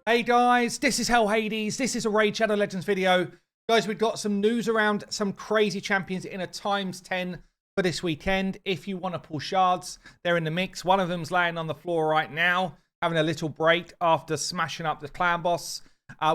Hey guys, this is Hell Hades. This is a Raid Shadow Legends video. Guys, we've got some news around some crazy champions in a ×10 for this weekend. If you want to pull shards, they're in the mix. One of them's laying on the floor right now, having a little break after smashing up the clan boss.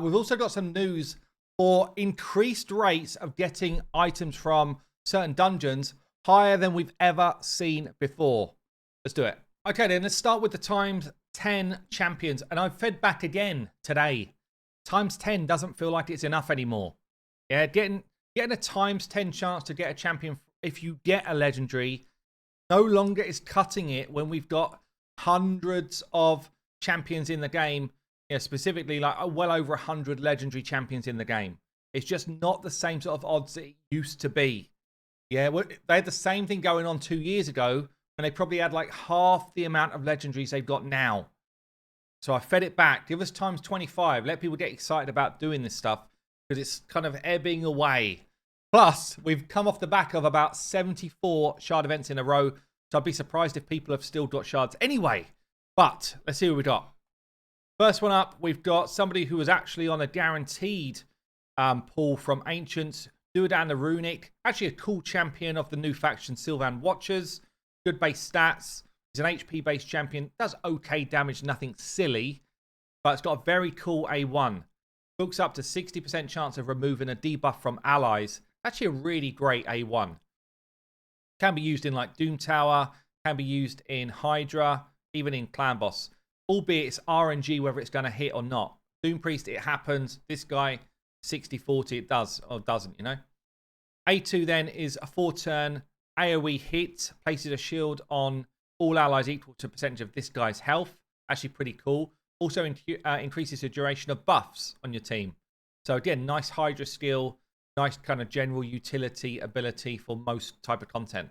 We've also got some news for increased rates of getting items from certain dungeons higher than we've ever seen before. Let's do it. Okay, then let's start with the ×10 champions. And I've fed back again today. ×10 doesn't feel like it's enough anymore. Yeah, getting a ×10 chance to get a champion if you get a legendary no longer is cutting it when we've got hundreds of champions in the game. Yeah, specifically like well over 100 legendary champions in the game. It's just not the same sort of odds it used to be. Yeah, they had the same thing going on 2 years ago when they probably had like half the amount of legendaries they've got now. So I fed it back. Give us ×25. Let people get excited about doing this stuff because it's kind of ebbing away. Plus, we've come off the back of about 74 shard events in a row. So I'd be surprised if people have still got shards anyway. But let's see what we got. First one up, we've got somebody who was actually on a guaranteed pull from Ancients. Duodan the Runic. Actually a cool champion of the new faction, Sylvan Watchers. Good base stats. He's an HP-based champion. Does okay damage, nothing silly. But it's got a very cool A1. Books up to 60% chance of removing a debuff from allies. Actually a really great A1. Can be used in like Doom Tower. Can be used in Hydra. Even in Clan Boss. Albeit it's RNG whether it's going to hit or not. Doom Priest, it happens. This guy, 60-40, it does or doesn't, you know. A2 then is a 4-turn AoE hit. Places a shield on all allies equal to a percentage of this guy's health. Actually pretty cool. Also increases the duration of buffs on your team. So again, nice Hydra skill. Nice kind of general utility ability for most type of content.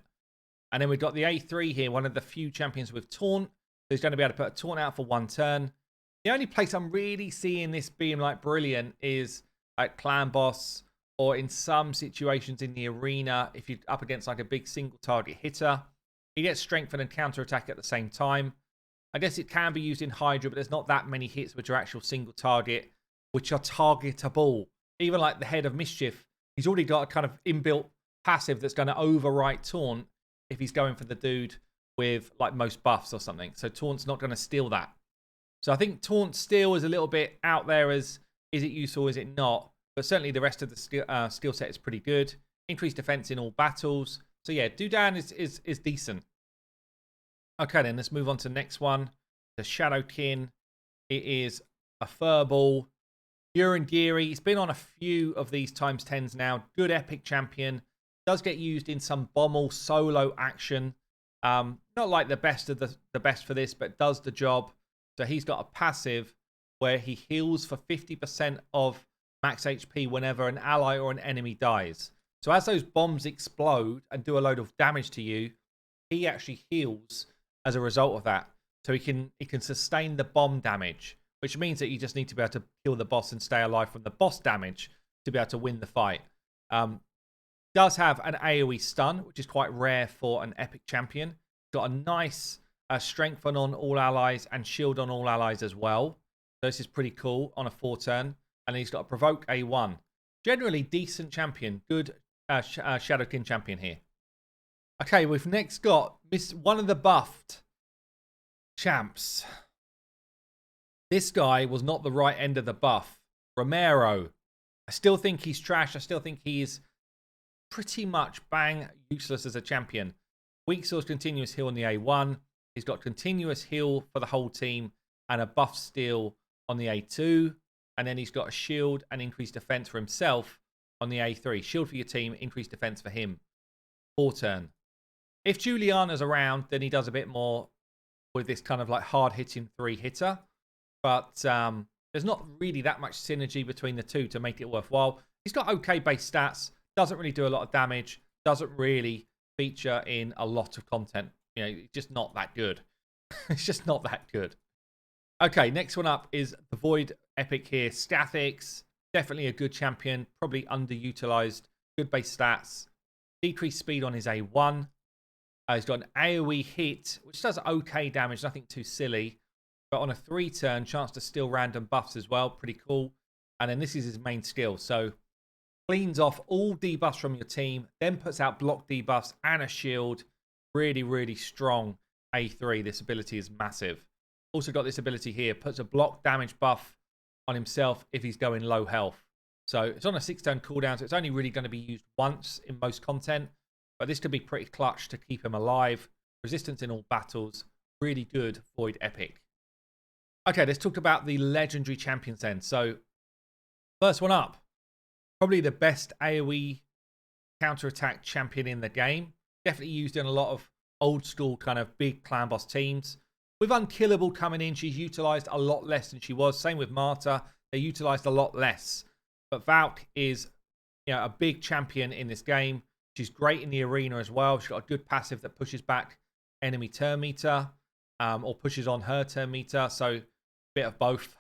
And then we've got the A3 here. One of the few champions with Taunt. So he's going to be able to put a Taunt out for 1 turn. The only place I'm really seeing this being like brilliant is like Clan Boss. Or in some situations in the arena, if you're up against like a big single target hitter. He gets strengthen and counter attack at the same time. I guess it can be used in Hydra, but there's not that many hits which are actual single target, which are targetable. Even like the Head of Mischief, he's already got a kind of inbuilt passive that's going to overwrite Taunt if he's going for the dude with like most buffs or something. So Taunt's not going to steal that. So I think Taunt steal is a little bit out there as, is it useful, is it not? But certainly the rest of the skill set is pretty good. Increased defense in all battles. So yeah, Duodan is decent. Okay, then let's move on to the next one. The Shadowkin. It is a furball. Urangiri. He's been on a few of these ×10s now. Good epic champion. Does get used in some Bommel solo action. Not like the best of the best for this, but does the job. So he's got a passive where he heals for 50% of max HP whenever an ally or an enemy dies. So as those bombs explode and do a load of damage to you, he actually heals as a result of that. So he can sustain the bomb damage, which means that you just need to be able to kill the boss and stay alive from the boss damage to be able to win the fight. Does have an AoE stun, which is quite rare for an epic champion. Got a nice strengthen on all allies and shield on all allies as well. So this is pretty cool on a 4-turn. And he's got a provoke A1. Generally decent champion. Good Shadowkin champion here. Okay, we've next got one of the buffed champs. This guy was not the right end of the buff. Romero. I still think he's trash. I still think he's pretty much bang useless as a champion. Weak source continuous heal on the A1. He's got continuous heal for the whole team and a buff steal on the A2. And then he's got a shield and increased defense for himself on the A3. Shield for your team, increased defense for him. 4-turn. If Juliana's around, then he does a bit more with this kind of like hard-hitting 3-hitter. But there's not really that much synergy between the two to make it worthwhile. He's got okay base stats. Doesn't really do a lot of damage. Doesn't really feature in a lot of content. You know, it's just not that good. It's just not that good. Okay, next one up is the Void Epic here. Stathix, definitely a good champion, probably underutilized. Good base stats. Decreased speed on his A1. He's got an AoE hit, which does okay damage, nothing too silly. but on a 3-turn, chance to steal random buffs as well. Pretty cool. And then this is his main skill. So cleans off all debuffs from your team, then puts out block debuffs and a shield. Really, really strong A3. This ability is massive. Also got this ability here. Puts a block damage buff on himself if he's going low health. So it's on a 6-turn cooldown, so it's only really going to be used once in most content. But this could be pretty clutch to keep him alive. Resistance in all battles. Really good Void Epic. Okay, let's talk about the legendary champions then. So first one up. Probably the best AoE counterattack champion in the game. Definitely used in a lot of old school kind of big clan boss teams. With Unkillable coming in, she's utilised a lot less than she was. Same with Marta. They're utilised a lot less. But Valk is, you know, a big champion in this game. She's great in the arena as well. She's got a good passive that pushes back enemy turn meter or pushes on her turn meter. So a bit of both.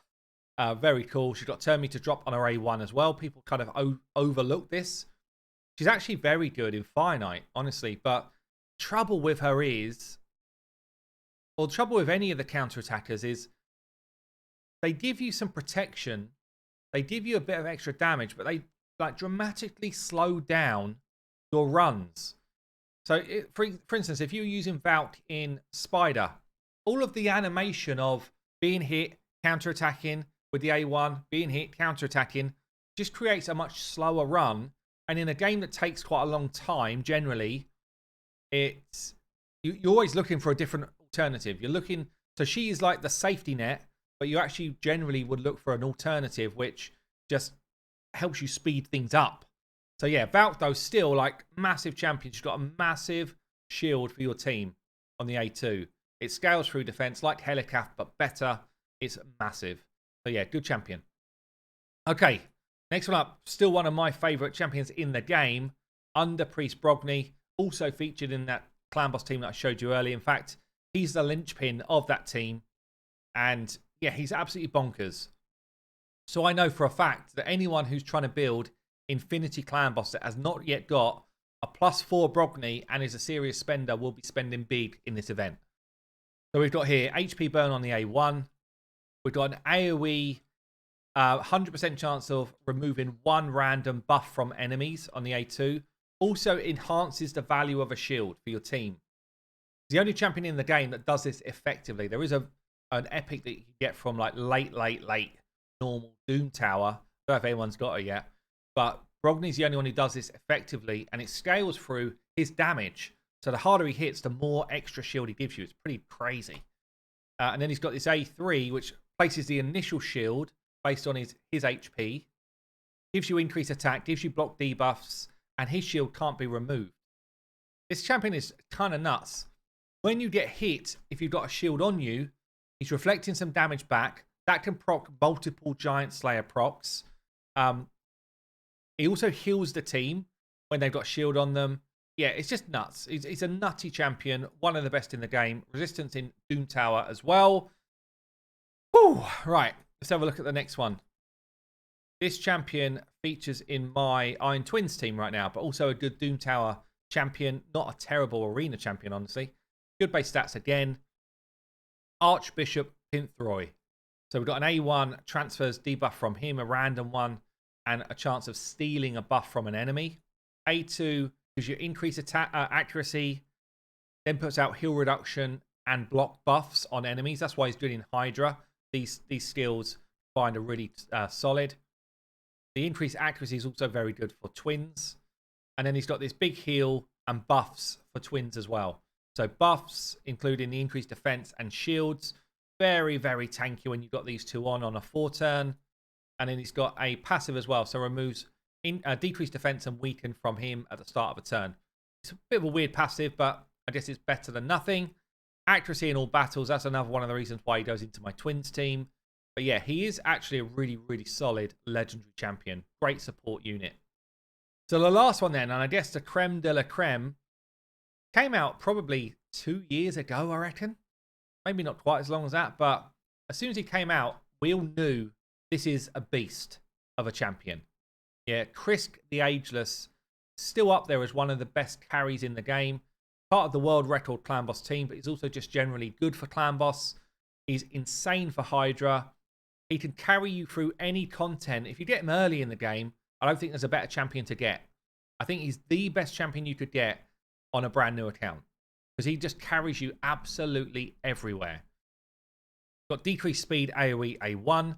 Very cool. She's got turn meter drop on her A1 as well. People kind of overlook this. She's actually very good in Finite, honestly. But trouble with her is, or the trouble with any of the counterattackers is they give you some protection. They give you a bit of extra damage, but they like dramatically slow down your runs. So, for instance, if you're using Valk in Spider, all of the animation of being hit, counterattacking with the A1, being hit, counterattacking, just creates a much slower run. And in a game that takes quite a long time, generally, it's you're always looking for a different alternative. You're looking, so she is like the safety net, but you actually generally would look for an alternative which just helps you speed things up. So yeah, Valk though, still like massive champion. She's got a massive shield for your team on the A2. It scales through defense like Helicath, but better. It's massive. So yeah, good champion. Okay, next one up. Still one of my favorite champions in the game. Under Priest Brogni, also featured in that clan boss team that I showed you earlier. In fact, he's the linchpin of that team. And yeah, he's absolutely bonkers. So I know for a fact that anyone who's trying to build Infinity Clan Boss that has not yet got a +4 Brogni and is a serious spender will be spending big in this event. So we've got here HP burn on the A1. We've got an AoE 100% chance of removing one random buff from enemies on the A2. Also enhances the value of a shield for your team. It's the only champion in the game that does this effectively. There is an epic that you can get from like late normal Doom Tower. I don't know if anyone's got it yet. But Brogni's the only one who does this effectively. And it scales through his damage. So the harder he hits, the more extra shield he gives you. It's pretty crazy. And then he's got this A3, which places the initial shield based on his HP. Gives you increased attack, gives you block debuffs. And his shield can't be removed. This champion is kind of nuts. When you get hit, if you've got a shield on you, he's reflecting some damage back. That can proc multiple Giant Slayer procs. He also heals the team when they've got shield on them. Yeah, it's just nuts. He's a nutty champion. One of the best in the game. Resistance in Doom Tower as well. Whew. Right, let's have a look at the next one. This champion features in my Iron Twins team right now, but also a good Doom Tower champion. Not a terrible arena champion, honestly. Good base stats again. Archbishop Pinthroy. So we've got an A1 transfers debuff from him, a random one, and a chance of stealing a buff from an enemy. A2 gives you increased attack accuracy, then puts out heal reduction and block buffs on enemies. That's why he's good in Hydra. These skills find are really solid. The increased accuracy is also very good for twins. And then he's got this big heal and buffs for twins as well. So buffs, including the increased defense and shields. Very, very tanky when you've got these two on a 4-turn. And then he's got a passive as well. So removes decreased defense and weaken from him at the start of a turn. It's a bit of a weird passive, but I guess it's better than nothing. Accuracy in all battles. That's another one of the reasons why he goes into my Twins team. But yeah, he is actually a really, really solid legendary champion. Great support unit. So the last one then, and I guess the creme de la creme, came out probably 2 years ago, I reckon. Maybe not quite as long as that, but as soon as he came out, we all knew this is a beast of a champion. Yeah, Krisk the Ageless, still up there as one of the best carries in the game. Part of the world record Clan Boss team, but he's also just generally good for Clan Boss. He's insane for Hydra. He can carry you through any content. If you get him early in the game, I don't think there's a better champion to get. I think he's the best champion you could get on a brand new account. Because he just carries you absolutely everywhere. Got decreased speed, AoE, A1.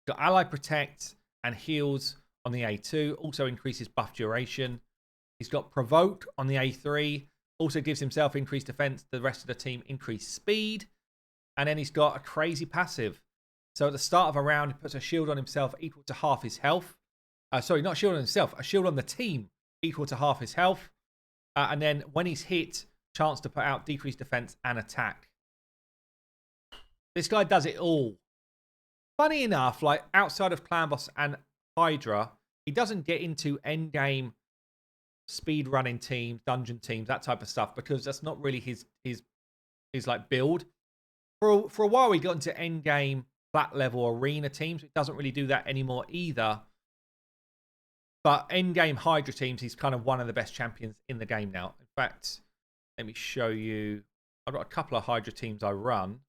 Got ally protect and heals on the A2. Also increases buff duration. He's got provoke on the A3. Also gives himself increased defense. The rest of the team increased speed. And then he's got a crazy passive. So at the start of a round, he puts a shield on himself equal to half his health. Sorry, not a shield on himself. A shield on the team equal to half his health. And then when he's hit, chance to put out decreased defense and attack. This guy does it all. Funny enough, like outside of Clan Boss and Hydra, he doesn't get into endgame speed running teams, dungeon teams, that type of stuff, because that's not really his like build. For a while, he got into endgame flat level arena teams. It doesn't really do that anymore either. But endgame Hydra teams, he's kind of one of the best champions in the game now. In fact, let me show you. I've got a couple of Hydra teams I run.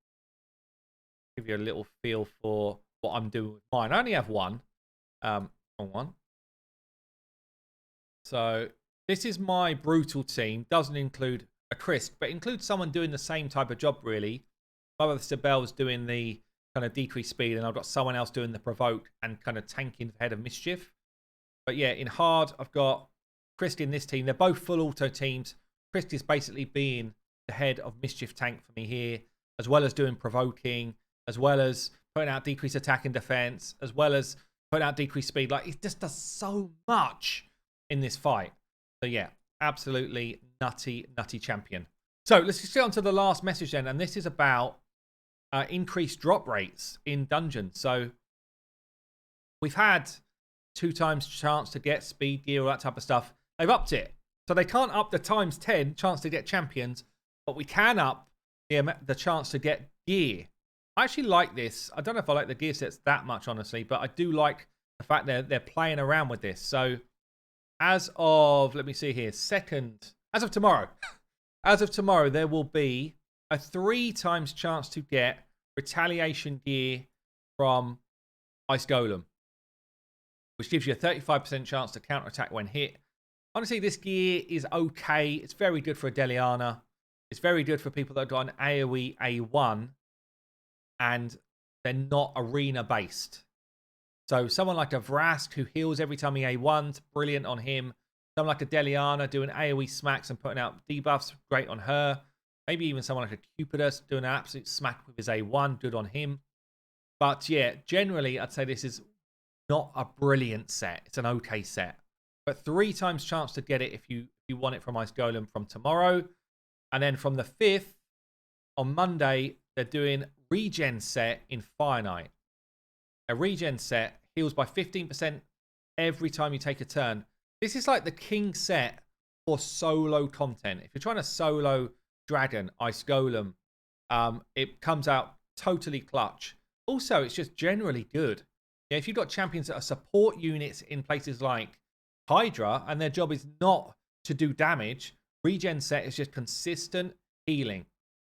Give you a little feel for what I'm doing with mine. I only have one. One. So this is my brutal team. Doesn't include a Crisp, but includes someone doing the same type of job, really. My brother Sibel's doing the kind of decreased speed, and I've got someone else doing the provoke and kind of tanking ahead of Mischief. But yeah, in hard, I've got Christ in this team. They're both full auto teams. Christ is basically being the head of Mischief tank for me here, as well as doing provoking, as well as putting out decreased attack and defense, as well as putting out decreased speed. Like, it just does so much in this fight. So yeah, absolutely nutty champion. So let's just get on to the last message then, and this is about increased drop rates in dungeons. So we've had 2 times chance to get speed gear, all that type of stuff. They've upped it. So they can't up the times 10 chance to get champions, but we can up the chance to get gear. I actually like this. I don't know if I like the gear sets that much, honestly, but I do like the fact they're playing around with this. So as of, let me see here, as of tomorrow, there will be a 3 times chance to get retaliation gear from Ice Golem, which gives you a 35% chance to counterattack when hit. Honestly, this gear is okay. It's very good for a Deliana. It's very good for people that have got an AoE A1 and they're not arena-based. So someone like a Vrask who heals every time he A1's, brilliant on him. Someone like a Deliana doing AoE smacks and putting out debuffs, great on her. Maybe even someone like a Cupidus doing an absolute smack with his A1, good on him. But yeah, generally, I'd say this is not a brilliant set. It's an okay set. But 3 times chance to get it if you want it from Ice Golem from tomorrow. And then from the 5th, on Monday, they're doing regen set in Fire Knight. A regen set heals by 15% every time you take a turn. This is like the king set for solo content. If you're trying to solo Dragon, Ice Golem, it comes out totally clutch. Also, it's just generally good. Yeah, if you've got champions that are support units in places like Hydra, and their job is not to do damage, regen set is just consistent healing.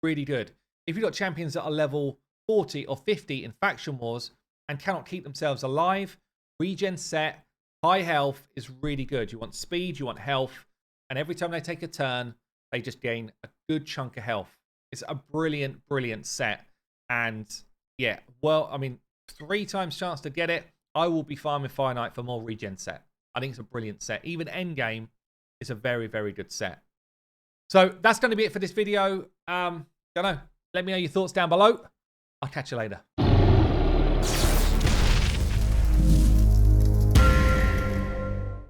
Really good. If you've got champions that are level 40 or 50 in Faction Wars and cannot keep themselves alive, regen set, high health is really good. You want speed, you want health, and every time they take a turn, they just gain a good chunk of health. It's a brilliant set. And yeah, well, I mean, 3 times chance to get it. I will be farming Fire Knight for more regen set. I think it's a brilliant set. Even endgame is a very good set. So that's going to be it for this video. Don't know. Let me know your thoughts down below. I'll catch you later.